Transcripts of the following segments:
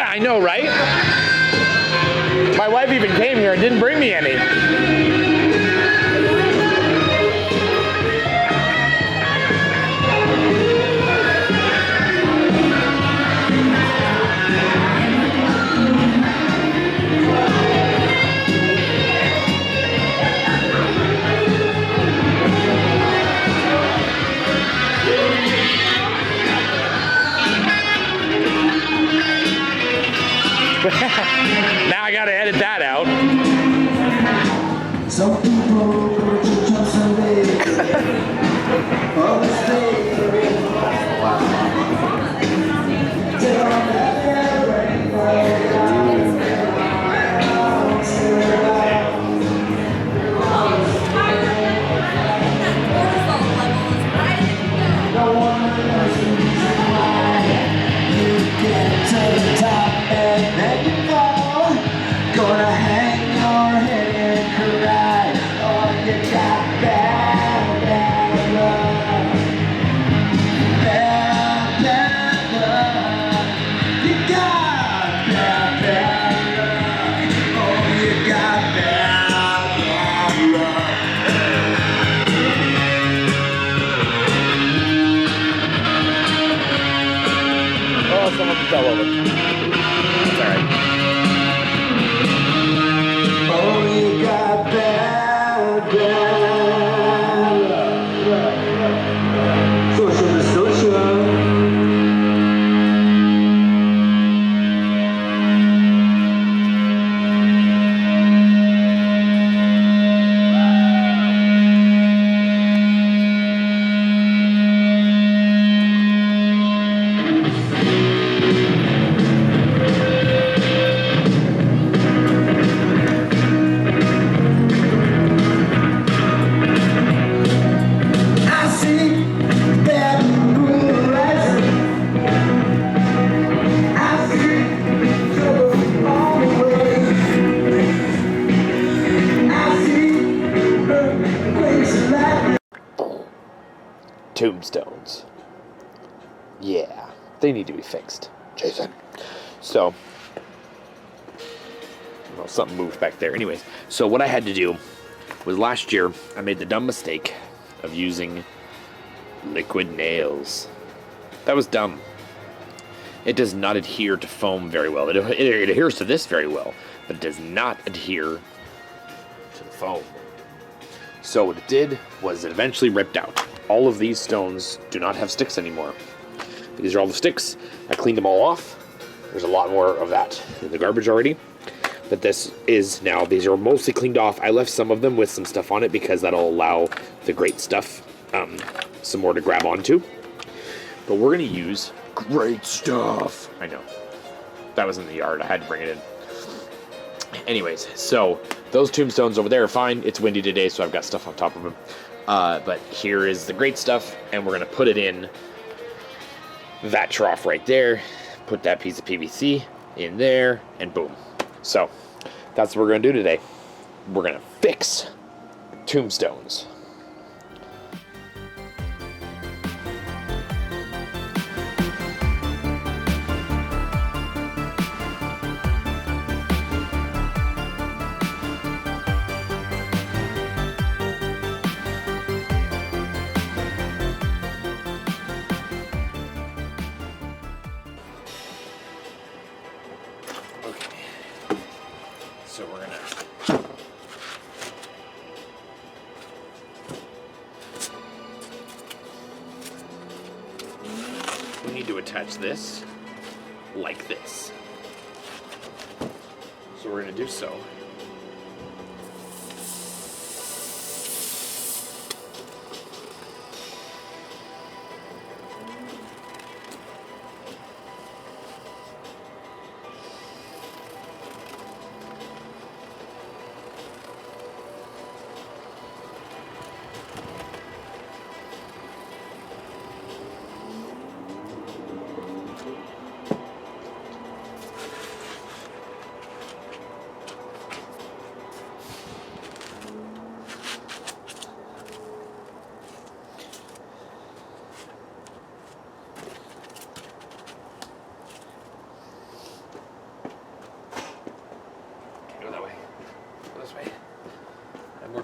I know, right? My wife even came here and didn't bring me any. Now I gotta edit that out. Some people go to church Sunday. Others stay. No one knows why you get to the top and then you fall. Gonna hang your head and cry. Oh, you got bad, bad luck. Bad, bad luck. You got bad, bad luck. Oh, you got bad, bad luck. Oh, someone fell over. It's alright. Oh, you got bad, bad luck. Social to social. Tombstones. Yeah, they need to be fixed, Jason. So, well, something moved back there. Anyways, so what I had to do was last year I made the dumb mistake of using liquid nails. That was dumb. It does not adhere to foam very well. It adheres to this very well, but it does not adhere to the foam. So what it did was it eventually ripped out. All of these stones do not have sticks anymore. These are all the sticks. I cleaned them all off. There's a lot more of that in the garbage already. But this is now, these are mostly cleaned off. I left some of them with some stuff on it because that'll allow the great stuff some more to grab onto. But we're going to use great stuff. I know. That was in the yard. I had to bring it in. Anyways, so those tombstones over there are fine. It's windy today, so I've got stuff on top of them. But here is the great stuff, and we're going to put it in that trough right there. Put that piece of PVC in there, and boom. So that's what we're going to do today. We're going to fix tombstones. So we're gonna we need to attach this like this. So we're gonna do so.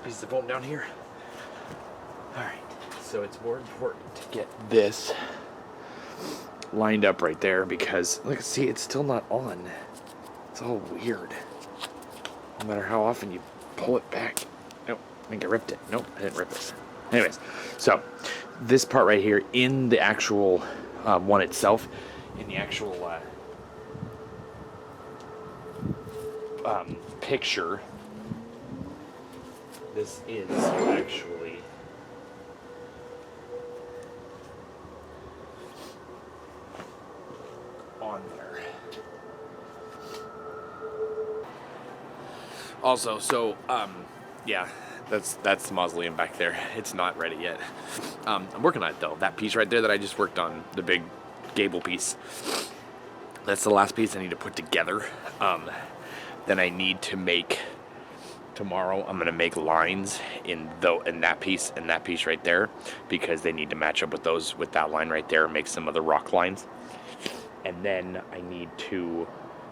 pieces of foam down here. Alright, so it's more important to get this lined up right there because, look, see, it's still not on. It's all weird. No matter how often you pull it back. Nope, I think I ripped it. Nope, I didn't rip it. Anyways, so this part right here in the actual one itself, in the actual picture, this is actually on there. Also, so yeah, that's the mausoleum back there. It's not ready yet. I'm working on it though. That piece right there that I just worked on, the big gable piece, that's the last piece I need to put together. Then I need to make, tomorrow I'm gonna make lines in that piece and that piece right there, because they need to match up with those, with that line right there, and make some other rock lines. And then I need to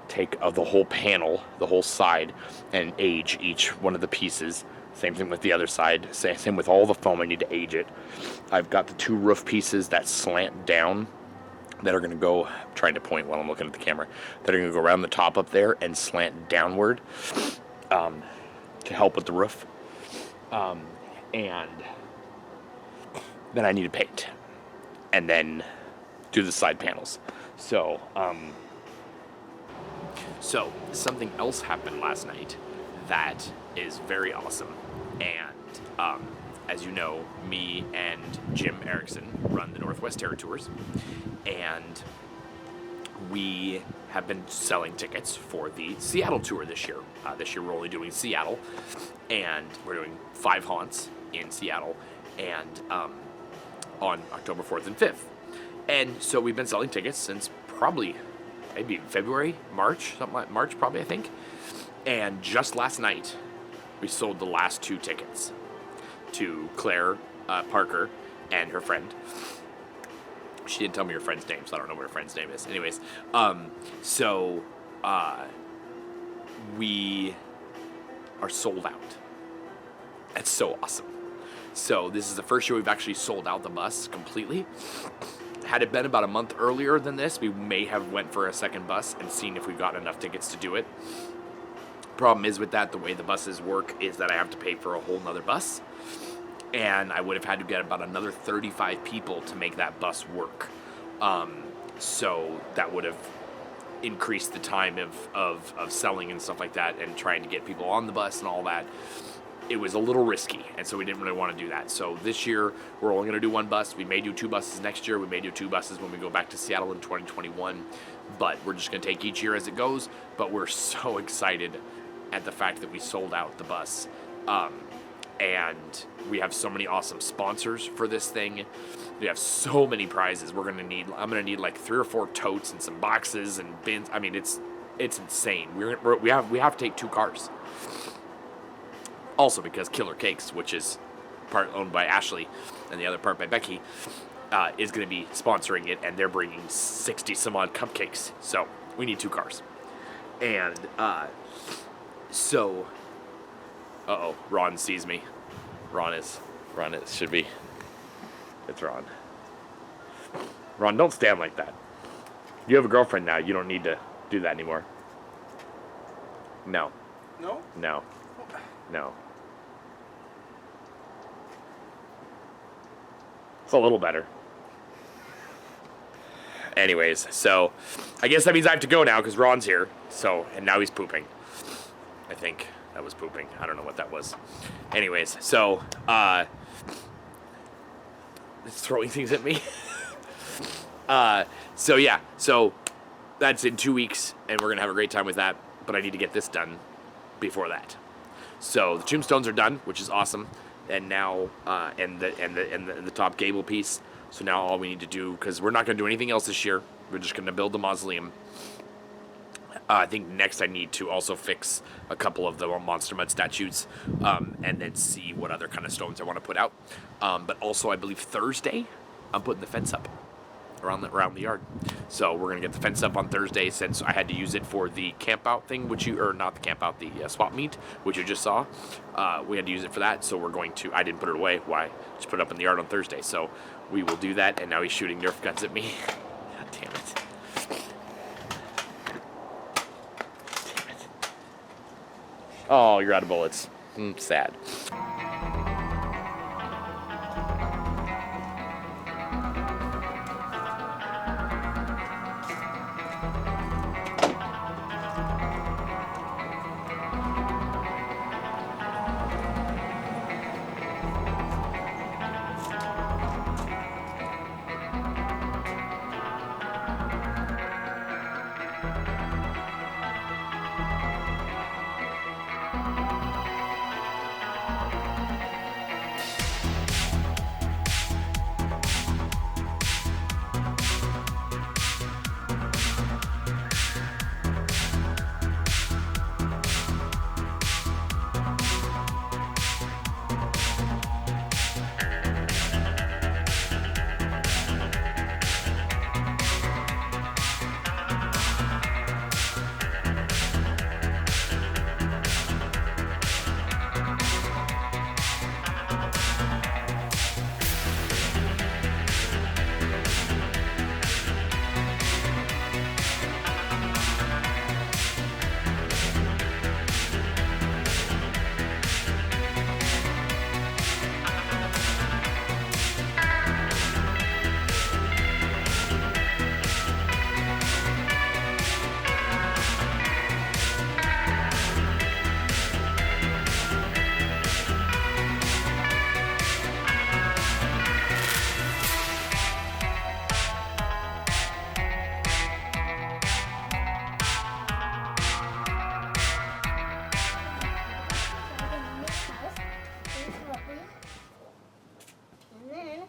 take the whole panel, the whole side, and age each one of the pieces. Same thing with the other side. Same with all the foam. I need to age it. I've got the 2 roof pieces that slant down that are going to go, I'm trying to point while I'm looking at the camera, that are going to go around the top up there and slant downward to help with the roof. And then I need to paint and then do the side panels. So something else happened last night that is very awesome. And as you know, me and Jim Erickson run the Northwest Terror Tours, and we have been selling tickets for the Seattle tour this year. This year we're only doing Seattle, and we're doing 5 haunts in Seattle, and on October 4th and 5th. And so we've been selling tickets since probably maybe February, March, something like March probably, I think. And just last night, we sold the last 2 tickets to Claire Parker and her friend. She didn't tell me her friend's name, so I don't know what her friend's name is. Anyways, we are sold out. That's so awesome. So this is the first year we've actually sold out the bus completely. Had it been about a month earlier than this, we may have went for a second bus and seen if we got enough tickets to do it. Problem is with that, the way the buses work is that I have to pay for a whole nother bus, and I would have had to get about another 35 people to make that bus work. So that would have increased the time of selling and stuff like that, and trying to get people on the bus and all that. It was a little risky, and so we didn't really want to do that. So this year, we're only going to do 1 bus. We may do 2 buses next year. We may do 2 buses when we go back to Seattle in 2021. But we're just going to take each year as it goes. But we're so excited at the fact that we sold out the bus. And we have so many awesome sponsors for this thing. We have so many prizes. I'm going to need like 3 or 4 totes and some boxes and bins. I mean, it's insane. We have to take 2 cars. Also because Killer Cakes, which is part owned by Ashley and the other part by Becky, is going to be sponsoring it, and they're bringing 60 some odd cupcakes. So we need 2 cars. And Ron sees me. Should be. It's Ron. Ron, don't stand like that. You have a girlfriend now. You don't need to do that anymore. No. No? No. No. It's a little better. Anyways, so I guess that means I have to go now because Ron's here. So, and now he's pooping. I think that was pooping. I don't know what that was. Anyways, so it's throwing things at me. So yeah, so that's in 2 weeks, and we're gonna have a great time with that. But I need to get this done before that. So the tombstones are done, which is awesome, and now and the top gable piece. So now all we need to do, because we're not going to do anything else this year, we're just going to build the mausoleum. I think next I need to also fix a couple of the Monster Mud statues, and then see what other kind of stones I want to put out. But also, I believe Thursday, I'm putting the fence up around the yard. So we're gonna get the fence up on Thursday since I had to use it for the camp out thing, or not the camp out, the swap meet, which you just saw. We had to use it for that, so we're going to. I didn't put it away. Why? Just put it up in the yard on Thursday. So we will do that. And now he's shooting Nerf guns at me. God damn it. Damn it. Oh, you're out of bullets. Sad.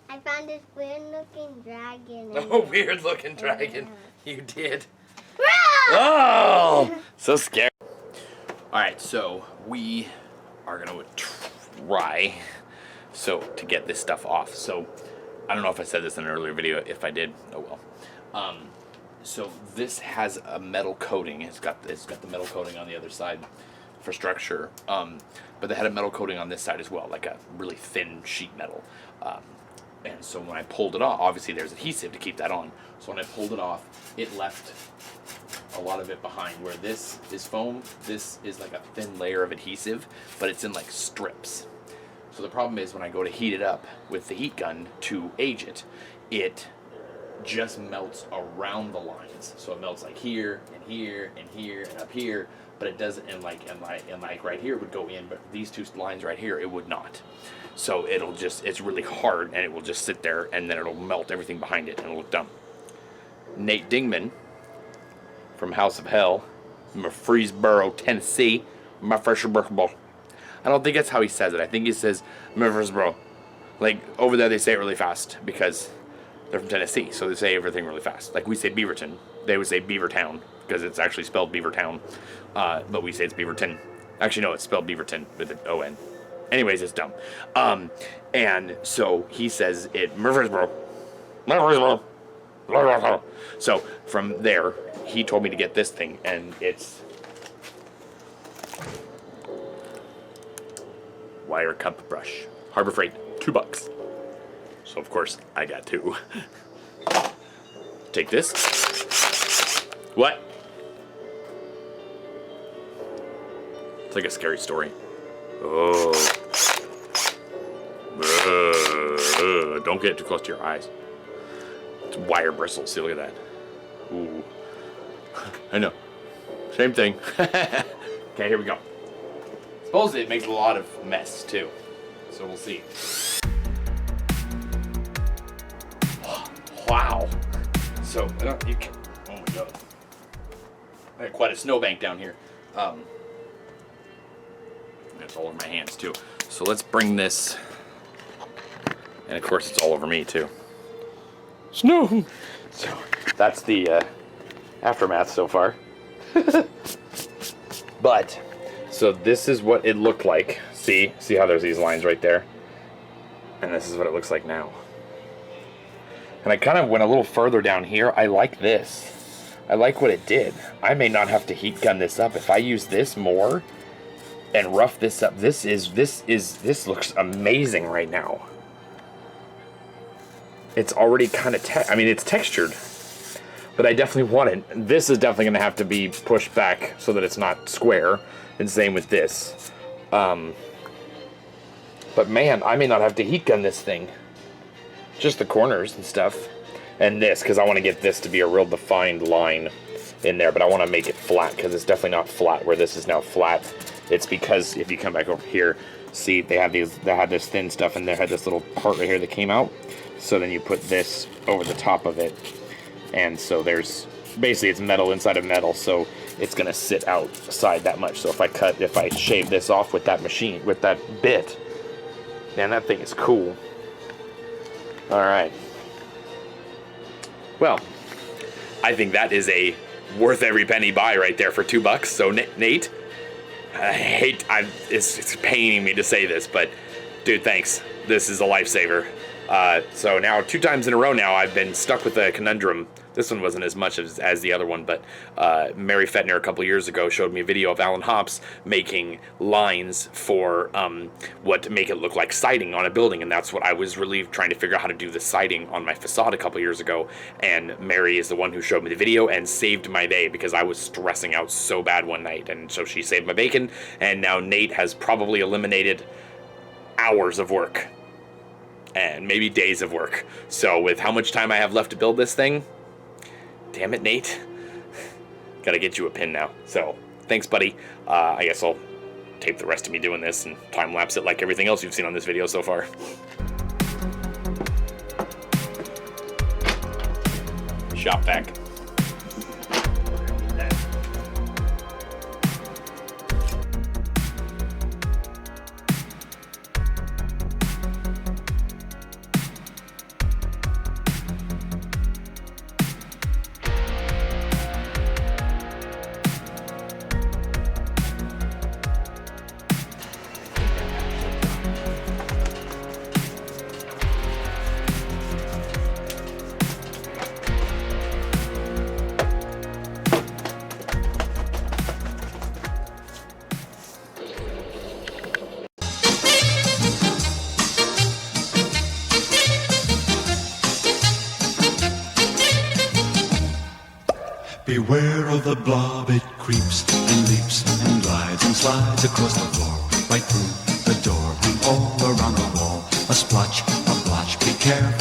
I found this weird-looking dragon. Oh, weird-looking dragon. You did. Ah! Oh, so scary. All right, so we are gonna try to get this stuff off. So I don't know if I said this in an earlier video. If I did, oh well. So this has a metal coating. It's got the metal coating on the other side for structure. But they had a metal coating on this side as well, like a really thin sheet metal. And so when I pulled it off, obviously there's adhesive to keep that on. So when I pulled it off, it left a lot of it behind. Where this is foam, this is like a thin layer of adhesive, but it's in like strips. So the problem is when I go to heat it up with the heat gun to age it, it just melts around the lines. So it melts like here and here and here and up here, but it doesn't, and like right here would go in, but these two lines right here, it would not. So it's really hard, and it will just sit there, and then it'll melt everything behind it, and it'll look dumb. Nate Dingman from House of Hell, Murfreesboro, Tennessee, Murfreesboro. I don't think that's how he says it. I think he says Murfreesboro. Like, over there they say it really fast because they're from Tennessee, so they say everything really fast. Like we say Beaverton, they would say Beavertown because it's actually spelled Beavertown, but we say it's Beaverton. Actually, no, it's spelled Beaverton with an O-N. Anyways, it's dumb. And so he says it Murfreesboro. So from there, he told me to get this thing, and it's wire cup brush. Harbor Freight, $2. So of course I got two. Take this. What? It's like a scary story. Oh. Don't get too close to your eyes. It's wire bristles. See, look at that. Ooh. I know. Same thing. Okay, here we go. Supposedly it makes a lot of mess too. So we'll see. Wow. So, you can, oh my god. I got quite a snowbank down here. It's all over my hands too. So let's bring this, and of course it's all over me too. Snow! So that's the aftermath so far. But, so this is what it looked like. See how there's these lines right there? And this is what it looks like now. And I kind of went a little further down here. I like this. I like what it did. I may not have to heat gun this up. If I use this more and rough this up, this looks amazing right now. It's already kind of, I mean, it's textured, but I definitely want it. This is definitely going to have to be pushed back so that it's not square, and same with this. But man, I may not have to heat gun this thing. Just the corners and stuff. And this, because I want to get this to be a real defined line in there, but I want to make it flat, because it's definitely not flat where this is now flat. It's because if you come back over here, see, they had this thin stuff, and they had this little part right here that came out. So then you put this over the top of it, and so there's basically, it's metal inside of metal, so it's gonna sit outside that much. So if I shave this off with that machine, with that bit, man, that thing is cool. All right. Well, I think that is a worth every penny buy right there for $2. So Nate, it's paining me to say this, but dude, thanks. This is a lifesaver. So now 2 times in a row now I've been stuck with a conundrum. This one wasn't as much as the other one, but Mary Fettner a couple years ago showed me a video of Alan Hops making lines for what to make it look like siding on a building, and that's what I was really trying to figure out how to do the siding on my facade a couple years ago. And Mary is the one who showed me the video and saved my day, because I was stressing out so bad one night, and so she saved my bacon. And now Nate has probably eliminated hours of work and maybe days of work. So with how much time I have left to build this thing, damn it, Nate. Gotta get you a pin now. So, thanks, buddy. I guess I'll tape the rest of me doing this and time-lapse it like everything else you've seen on this video so far. Shop vac. Beware of the blob, it creeps and leaps and glides and slides across the floor, right through the door and all around the wall. A splotch, a blotch, be careful.